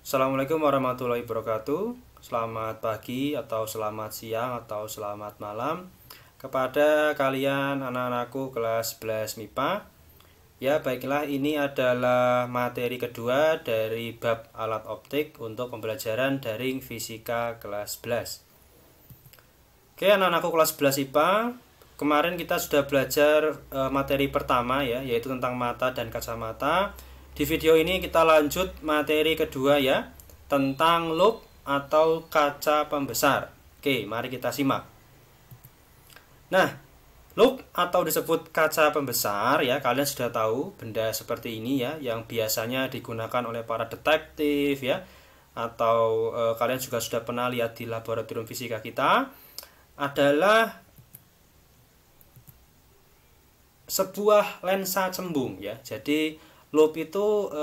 Assalamualaikum warahmatullahi wabarakatuh. Selamat pagi atau selamat siang atau selamat malam kepada kalian anak-anakku kelas 11 MIPA. Ya, baiklah, ini adalah materi kedua dari bab alat optik untuk pembelajaran daring fisika kelas 11. Oke, anak-anakku kelas 11 IPA, kemarin kita sudah belajar materi pertama ya, yaitu tentang mata dan kacamata. Di video ini kita lanjut materi kedua ya, tentang loop atau kaca pembesar. Oke, mari kita simak. Nah, loop atau disebut kaca pembesar ya, kalian sudah tahu benda seperti ini ya, yang biasanya digunakan oleh para detektif ya, atau kalian juga sudah pernah lihat di laboratorium fisika kita, adalah sebuah lensa cembung ya. Jadi loop itu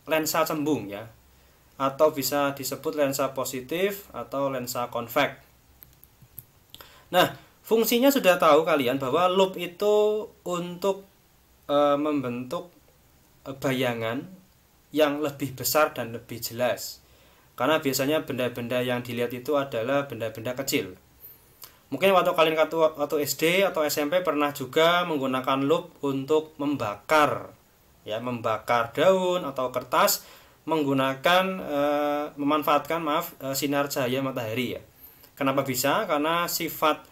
lensa cembung ya, atau bisa disebut lensa positif atau lensa konveks. Nah, fungsinya sudah tahu kalian bahwa loop itu untuk membentuk bayangan yang lebih besar dan lebih jelas. Karena biasanya benda-benda yang dilihat itu adalah benda-benda kecil. Mungkin waktu kalian waktu SD atau SMP pernah juga menggunakan loop untuk membakar ya, membakar daun atau kertas menggunakan memanfaatkan sinar cahaya matahari ya. Kenapa bisa? Karena sifat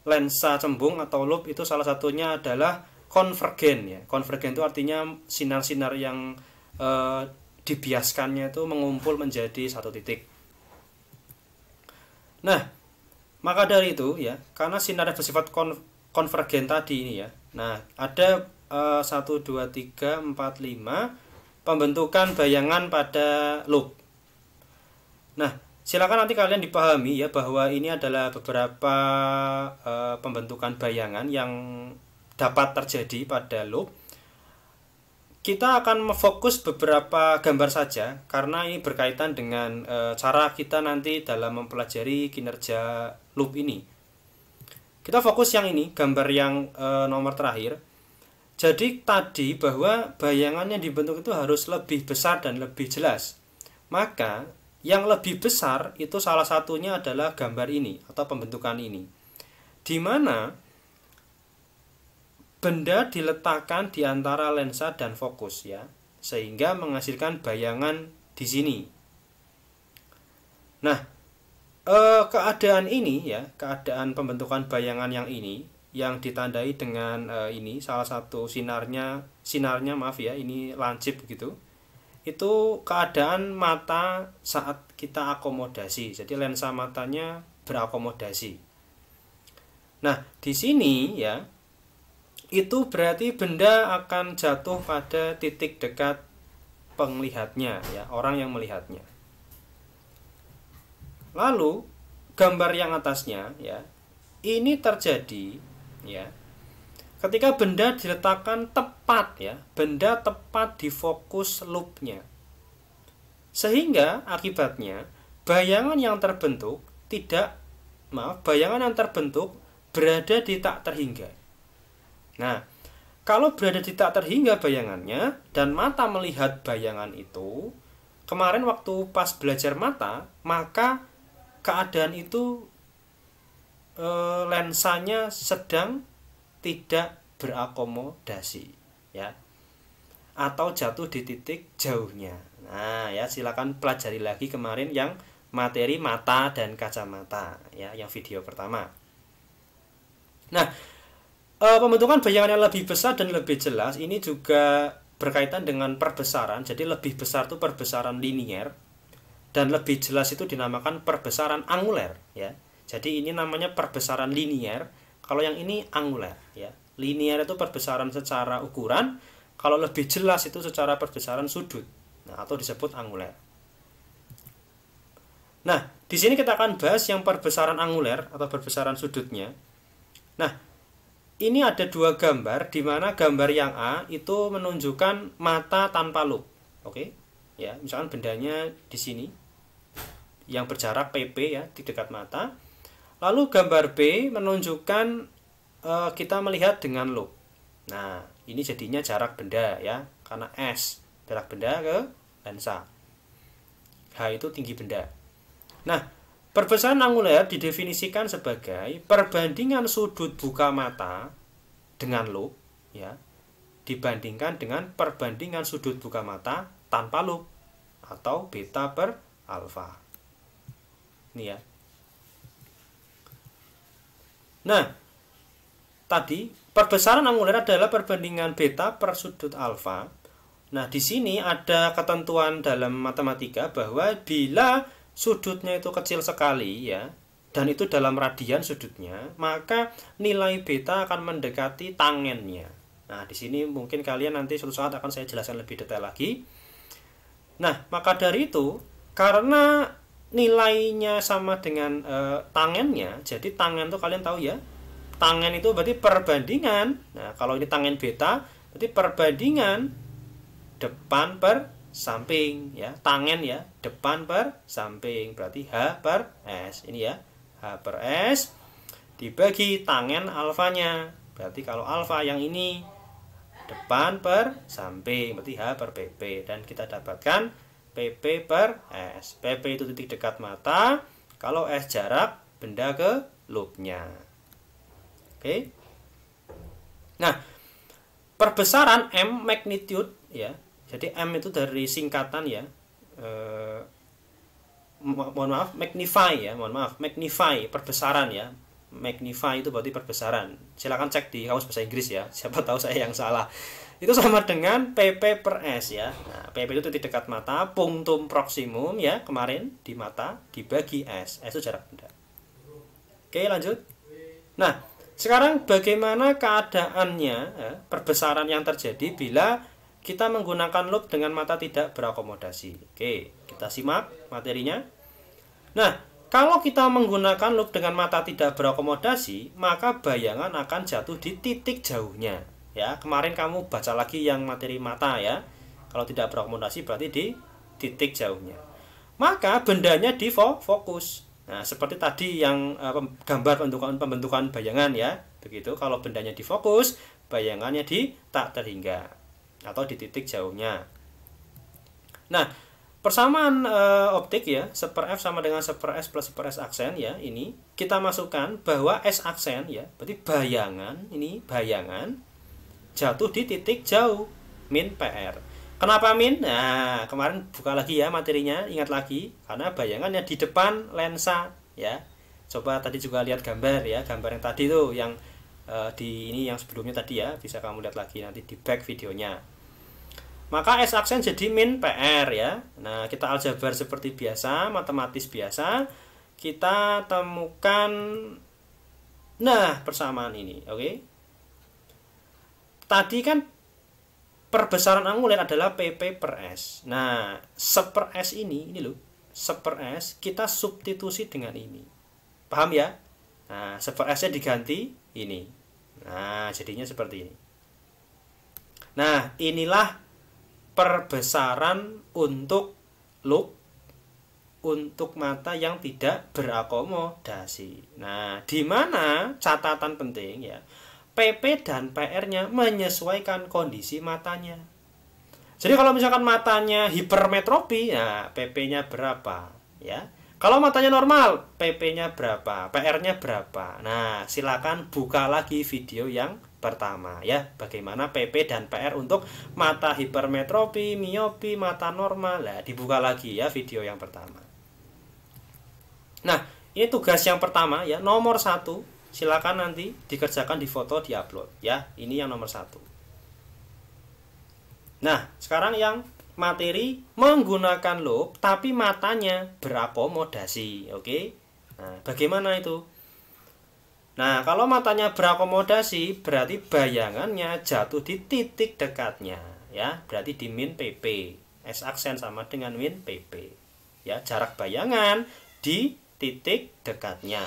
lensa cembung atau loop itu salah satunya adalah konvergen ya. Konvergen itu artinya sinar-sinar yang dibiaskannya itu mengumpul menjadi satu titik. Nah, maka dari itu ya, karena sinar bersifat konvergen tadi ini ya. Nah, ada 1, 2, 3, 4, 5 pembentukan bayangan pada loop. Nah, silakan nanti kalian dipahami ya bahwa ini adalah beberapa pembentukan bayangan yang dapat terjadi pada loop. Kita akan fokus beberapa gambar saja karena ini berkaitan dengan cara kita nanti dalam mempelajari kinerja loop ini. Kita fokus yang ini, gambar yang nomor terakhir. Jadi tadi bahwa bayangan yang dibentuk itu harus lebih besar dan lebih jelas. Maka yang lebih besar itu salah satunya adalah gambar ini atau pembentukan ini. Di mana benda diletakkan di antara lensa dan fokus ya, sehingga menghasilkan bayangan di sini. Nah, keadaan ini ya, keadaan pembentukan bayangan yang ini yang ditandai dengan ini salah satu sinarnya maaf ya, ini lancip gitu. Itu keadaan mata saat kita akomodasi. Jadi lensa matanya berakomodasi. Nah, di sini ya, itu berarti benda akan jatuh pada titik dekat penglihatnya ya, orang yang melihatnya. Lalu gambar yang atasnya ya, ini terjadi ya ketika benda diletakkan tepat ya, benda tepat di fokus loopnya, sehingga akibatnya bayangan yang terbentuk bayangan yang terbentuk berada di tak terhingga. Nah, kalau berada di tak terhingga bayangannya dan mata melihat bayangan itu, kemarin waktu pas belajar mata, maka keadaan itu lensanya sedang tidak berakomodasi ya, atau jatuh di titik jauhnya. Nah ya, silakan pelajari lagi kemarin yang materi mata dan kacamata ya, yang video pertama. Nah, pembentukan bayangan yang lebih besar dan lebih jelas ini juga berkaitan dengan perbesaran. Jadi lebih besar itu perbesaran linier dan lebih jelas itu dinamakan perbesaran anguler ya. Jadi ini namanya perbesaran linier, kalau yang ini anguler ya. Linier itu perbesaran secara ukuran, kalau lebih jelas itu secara perbesaran sudut. Nah, atau disebut anguler. Nah, di sini kita akan bahas yang perbesaran anguler atau perbesaran sudutnya. Nah, ini ada dua gambar, di mana gambar yang A itu menunjukkan mata tanpa loop. Oke? Ya, misalkan bendanya di sini yang berjarak PP ya, di dekat mata. Lalu gambar B menunjukkan kita melihat dengan loop. Nah, ini jadinya jarak benda ya, karena S, jarak benda ke lensa. H itu tinggi benda. Nah, perbesaran anguler didefinisikan sebagai perbandingan sudut buka mata dengan loop ya, dibandingkan dengan perbandingan sudut buka mata tanpa loop atau beta per alfa. Ini ya. Nah, tadi perbesaran anguler adalah perbandingan beta per sudut alfa. Nah, di sini ada ketentuan dalam matematika bahwa bila sudutnya itu kecil sekali ya, dan itu dalam radian sudutnya, maka nilai beta akan mendekati tangennya. Nah, di sini mungkin kalian nanti suatu saat akan saya jelaskan lebih detail lagi. Nah, maka dari itu, karena nilainya sama dengan tangennya, jadi tangen itu kalian tahu ya, tangen itu berarti perbandingan. Nah, kalau ini tangen beta, berarti perbandingan depan per samping ya, tangen ya, depan per samping, berarti H per S. Ini ya, H per S dibagi tangen alfanya. Berarti kalau alfa yang ini depan per samping, berarti H per PP, dan kita dapatkan PP per S. PP itu titik dekat mata, kalau S jarak benda ke loopnya. Oke. Nah, perbesaran M magnitude ya. Jadi M itu dari singkatan ya. Mohon maaf, magnify ya. Mohon maaf, magnify perbesaran ya. Magnify itu berarti perbesaran. Silakan cek di kamus bahasa Inggris ya. Siapa tahu saya yang salah. Itu sama dengan PP per S ya. Nah, PP itu titik dekat mata, punctum proximum ya, kemarin di mata dibagi S. S itu jarak benda. Oke, lanjut. Nah, sekarang bagaimana keadaannya ya, perbesaran yang terjadi bila kita menggunakan loop dengan mata tidak berakomodasi. Oke, kita simak materinya. Nah, kalau kita menggunakan loop dengan mata tidak berakomodasi, maka bayangan akan jatuh di titik jauhnya. Ya, kemarin kamu baca lagi yang materi mata ya. Kalau tidak berakomodasi berarti di titik jauhnya. Maka bendanya difokus. Nah, seperti tadi yang gambar pembentukan bayangan ya. Begitu, kalau bendanya difokus, bayangannya di tak terhingga atau di titik jauhnya. Nah, persamaan optik ya, 1/f sama dengan 1/s plus 1/s aksen ya, ini kita masukkan bahwa S aksen ya, berarti bayangan, ini bayangan jatuh di titik jauh, min PR. Kenapa min? Nah, kemarin buka lagi ya materinya, ingat lagi, karena bayangannya di depan lensa ya. Coba tadi juga lihat gambar ya, gambar yang tadi tuh, yang di ini yang sebelumnya tadi ya, bisa kamu lihat lagi nanti di back videonya. Maka S aksen jadi min PR ya. Nah, kita aljabar seperti biasa, matematis biasa. Kita temukan persamaan ini, oke? Tadi kan perbesaran anguler adalah PP per S. Nah, 1/S ini loh, 1/S kita substitusi dengan ini. Paham ya? Nah, 1/S-nya diganti ini. Nah, jadinya seperti ini. Nah, inilah perbesaran untuk loop untuk mata yang tidak berakomodasi. Nah, di mana catatan penting ya, PP dan PR-nya menyesuaikan kondisi matanya. Jadi kalau misalkan matanya hipermetropi, ya PP-nya berapa ya? Kalau matanya normal, PP-nya berapa, PR-nya berapa. Nah, silakan buka lagi video yang pertama ya, bagaimana PP dan PR untuk mata hipermetropi, miopi, mata normal. Nah, dibuka lagi ya video yang pertama. Nah, ini tugas yang pertama ya, nomor 1. Silakan nanti dikerjakan di foto, diupload ya. Ini yang nomor 1. Nah, sekarang yang materi menggunakan loop tapi matanya berakomodasi. Oke. Nah, bagaimana itu? Nah, kalau matanya berakomodasi berarti bayangannya jatuh di titik dekatnya ya, berarti di min PP. S aksen sama dengan min PP. Ya, jarak bayangan di titik dekatnya.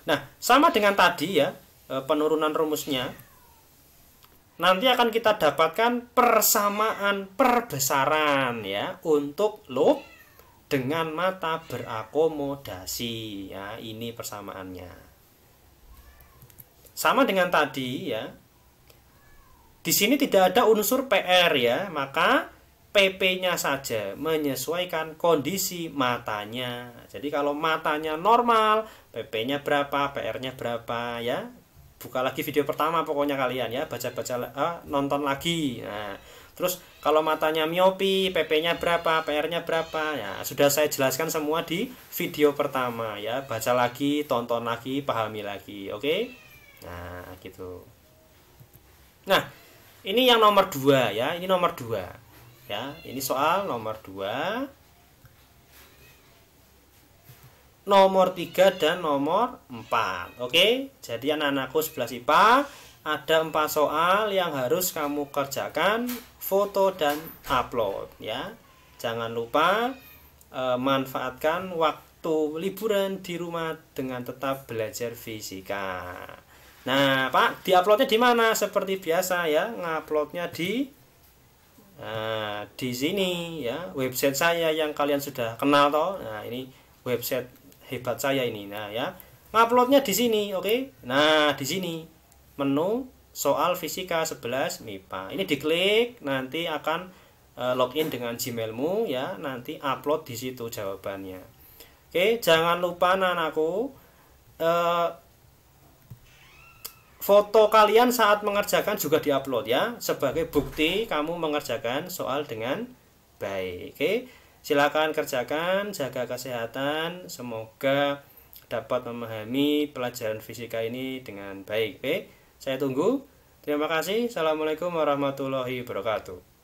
Nah, sama dengan tadi ya, penurunan rumusnya. Nanti akan kita dapatkan persamaan perbesaran ya untuk loop dengan mata berakomodasi ya, ini persamaannya. Sama dengan tadi ya. Di sini tidak ada unsur PR ya, maka PP-nya saja, menyesuaikan kondisi matanya. Jadi kalau matanya normal, PP-nya berapa, PR-nya berapa ya. Buka lagi video pertama pokoknya kalian ya, baca-baca nonton lagi. Nah, terus kalau matanya miopi, PP-nya berapa, PR-nya berapa ya, sudah saya jelaskan semua di video pertama ya. Baca lagi, tonton lagi, pahami lagi. Oke? Nah, gitu. Nah, ini yang nomor 2 ya, ini nomor 2. Ya, ini soal nomor 2, nomor 3 dan nomor 4. Oke, jadi anak-anakku 11 IPA, ada 4 soal yang harus kamu kerjakan, foto dan upload ya. Jangan lupa manfaatkan waktu liburan di rumah dengan tetap belajar fisika. Nah, Pak, diuploadnya di mana? Seperti biasa ya, nguploadnya di sini ya, website saya yang kalian sudah kenal toh. Nah, ini website hebat saya ini. Nah, ya. Nguploadnya di sini, oke? Nah, di sini menu soal fisika 11 MIPA. Ini diklik, nanti akan login dengan Gmailmu ya, nanti upload di situ jawabannya. Oke, jangan lupa anak-anakku foto kalian saat mengerjakan juga diupload ya, sebagai bukti kamu mengerjakan soal dengan baik. Oke, silakan kerjakan, jaga kesehatan, semoga dapat memahami pelajaran fisika ini dengan baik. Oke, saya tunggu. Terima kasih. Assalamualaikum warahmatullahi wabarakatuh.